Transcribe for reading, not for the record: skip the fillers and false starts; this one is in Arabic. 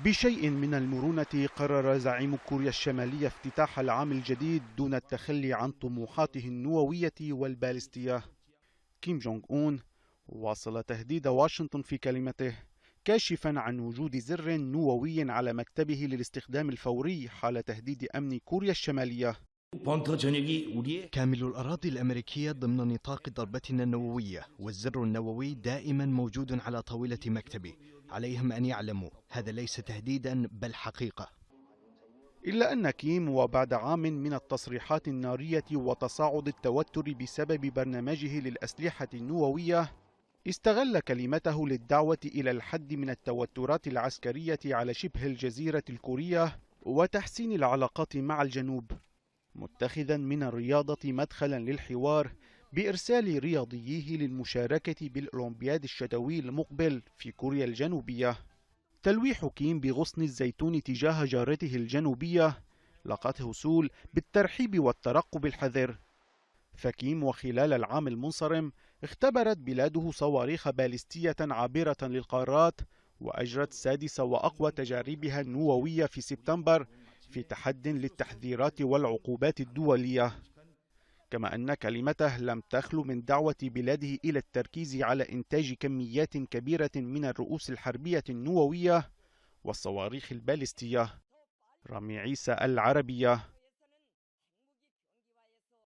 بشيء من المرونة قرر زعيم كوريا الشمالية افتتاح العام الجديد دون التخلي عن طموحاته النووية والبالستية. كيم جونغ أون واصل تهديد واشنطن في كلمته، كاشفا عن وجود زر نووي على مكتبه للاستخدام الفوري حال تهديد أمن كوريا الشمالية. كامل الأراضي الأمريكية ضمن نطاق ضربتنا النووية، والزر النووي دائما موجود على طاولة مكتبي. عليهم أن يعلموا هذا ليس تهديدا بل حقيقة. إلا أن كيم وبعد عام من التصريحات النارية وتصاعد التوتر بسبب برنامجه للأسلحة النووية استغل كلمته للدعوة إلى الحد من التوترات العسكرية على شبه الجزيرة الكورية وتحسين العلاقات مع الجنوب، متخذا من الرياضة مدخلا للحوار بإرسال رياضييه للمشاركة بالأولمبياد الشتوي المقبل في كوريا الجنوبية. تلويح كيم بغصن الزيتون تجاه جارته الجنوبية لقته سول بالترحيب والترقب الحذر. فكيم وخلال العام المنصرم اختبرت بلاده صواريخ باليستية عابرة للقارات، وأجرت سادس وأقوى تجاربها النووية في سبتمبر في تحد للتحذيرات والعقوبات الدولية. كما أن كلمته لم تخلو من دعوة بلاده إلى التركيز على إنتاج كميات كبيرة من الرؤوس الحربية النووية والصواريخ الباليستية. رامي عيسى، العربية.